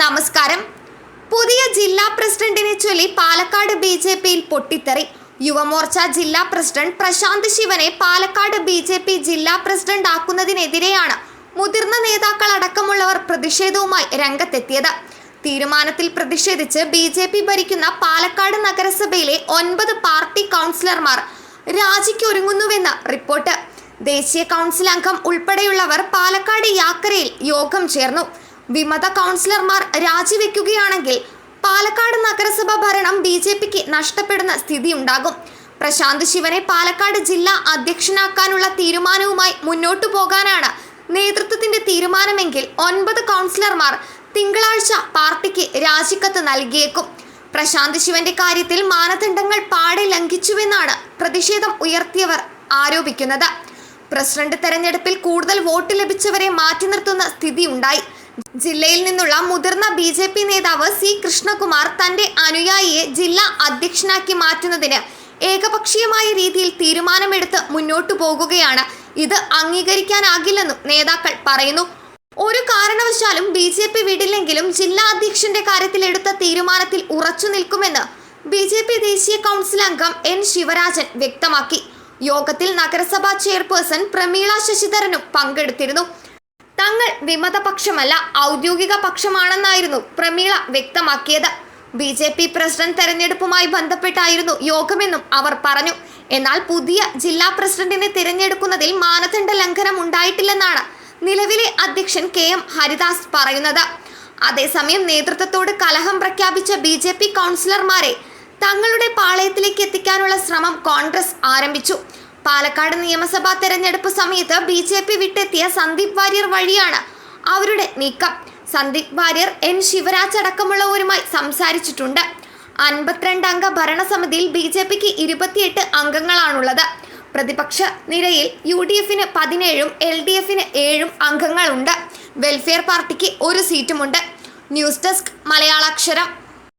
നമസ്കാരം. പുതിയ ജില്ലാ പ്രസിഡന്റിനെ ചൊല്ലി പാലക്കാട് ബി.ജെ.പിയിൽ പൊട്ടിത്തെറി. യുവമോർച്ച ജില്ലാ പ്രസിഡന്റ് പ്രശാന്ത് ശിവനെ പാലക്കാട് ബി.ജെ.പി ജില്ലാ പ്രസിഡന്റ് ആക്കുന്നതിനെതിരെയാണ് മുതിർന്ന നേതാക്കൾ അടക്കമുള്ളവർ പ്രതിഷേധവുമായി രംഗത്തെത്തിയത്. തീരുമാനത്തിൽ പ്രതിഷേധിച്ച് ബി.ജെ.പി ഭരിക്കുന്ന പാലക്കാട് നഗരസഭയിലെ 9 പാർട്ടി കൗൺസിലർമാർ രാജിക്കൊരുങ്ങുന്നുവെന്ന് റിപ്പോർട്ട്. ദേശീയ കൗൺസിൽ അംഗം ഉൾപ്പെടെയുള്ളവർ പാലക്കാട് യാക്കരയിൽ യോഗം ചേർന്നു. വിമത കൗൺസിലർമാർ രാജിവെക്കുകയാണെങ്കിൽ പാലക്കാട് നഗരസഭ ഭരണം ബി.ജെ.പിക്ക് നഷ്ടപ്പെടുന്ന സ്ഥിതിയുണ്ടാകും. പ്രശാന്ത് ശിവനെ പാലക്കാട് ജില്ലാ അധ്യക്ഷനാക്കാനുള്ള തീരുമാനവുമായി മുന്നോട്ടു പോകാനാണ് നേതൃത്വത്തിന്റെ തീരുമാനമെങ്കിൽ 9 കൗൺസിലർമാർ തിങ്കളാഴ്ച പാർട്ടിക്ക് രാജിക്കത്ത് നൽകിയേക്കും. പ്രശാന്ത് ശിവന്റെ കാര്യത്തിൽ മാനദണ്ഡങ്ങൾ പാടെ ലംഘിച്ചുവെന്നാണ് പ്രതിഷേധം ഉയർത്തിയവർ ആരോപിക്കുന്നത്. പ്രസിഡന്റ് തെരഞ്ഞെടുപ്പിൽ കൂടുതൽ വോട്ട് ലഭിച്ചവരെ മാറ്റി നിർത്തുന്ന സ്ഥിതിയുണ്ടായി. ജില്ലയിൽ നിന്നുള്ള മുതിർന്ന ബി.ജെ.പി നേതാവ് സി കൃഷ്ണകുമാർ തന്റെ അനുയായിയെ ജില്ലാ അധ്യക്ഷനാക്കി മാറ്റുന്നതിന് ഏകപക്ഷീയമായ രീതിയിൽ തീരുമാനമെടുത്ത് മുന്നോട്ടു പോകുകയാണ്. ഇത് അംഗീകരിക്കാനാകില്ലെന്നും നേതാക്കൾ പറയുന്നു. ഒരു കാരണവശാലും ബി.ജെ.പി വിടില്ലെങ്കിലും ജില്ലാ അധ്യക്ഷന്റെ കാര്യത്തിൽ എടുത്ത തീരുമാനത്തിൽ ഉറച്ചു നിൽക്കുമെന്ന് ബി.ജെ.പി ദേശീയ കൗൺസിൽ അംഗം എൻ ശിവരാജൻ വ്യക്തമാക്കി. യോഗത്തിൽ നഗരസഭാ ചെയർപേഴ്സൺ പ്രമീള ശശിധരനും പങ്കെടുത്തിരുന്നു. തങ്ങൾ വിമതപക്ഷമല്ല, ഔദ്യോഗിക പക്ഷമാണെന്നായിരുന്നു പ്രമീള വ്യക്തമാക്കിയത്. ബി.ജെ.പി പ്രസിഡന്റ് തെരഞ്ഞെടുപ്പുമായി ബന്ധപ്പെട്ടായിരുന്നു യോഗമെന്നും അവർ പറഞ്ഞു. എന്നാൽ പുതിയ ജില്ലാ പ്രസിഡന്റിനെ തിരഞ്ഞെടുക്കുന്നതിൽ മാനദണ്ഡ ലംഘനം ഉണ്ടായിട്ടില്ലെന്നാണ് നിലവിലെ അധ്യക്ഷൻ കെ.എം. ഹരിദാസ് പറയുന്നത്. അതേസമയം നേതൃത്വത്തോട് കലഹം പ്രഖ്യാപിച്ച ബി.ജെ.പി കൗൺസിലർമാരെ തങ്ങളുടെ പാളയത്തിലേക്ക് എത്തിക്കാനുള്ള ശ്രമം കോൺഗ്രസ് ആരംഭിച്ചു. പാലക്കാട് നിയമസഭാ തെരഞ്ഞെടുപ്പ് സമയത്ത് ബി.ജെ.പി വിട്ടെത്തിയ സന്ദീപ് വാര്യർ വഴിയാണ് അവരുടെ നീക്കം. സന്ദീപ് വാര്യർ എൻ ശിവരാജ് അടക്കമുള്ളവരുമായി സംസാരിച്ചിട്ടുണ്ട്. 52 അംഗ ഭരണസമിതിയിൽ ബി.ജെ.പിക്ക് 28 അംഗങ്ങളാണുള്ളത്. പ്രതിപക്ഷ നിരയിൽ UDF-ന് 17ഉം LDF-ന് 7ഉം അംഗങ്ങളുണ്ട്. വെൽഫെയർ പാർട്ടിക്ക് 1 സീറ്റുമുണ്ട്. News desk മലയാളാക്ഷരം.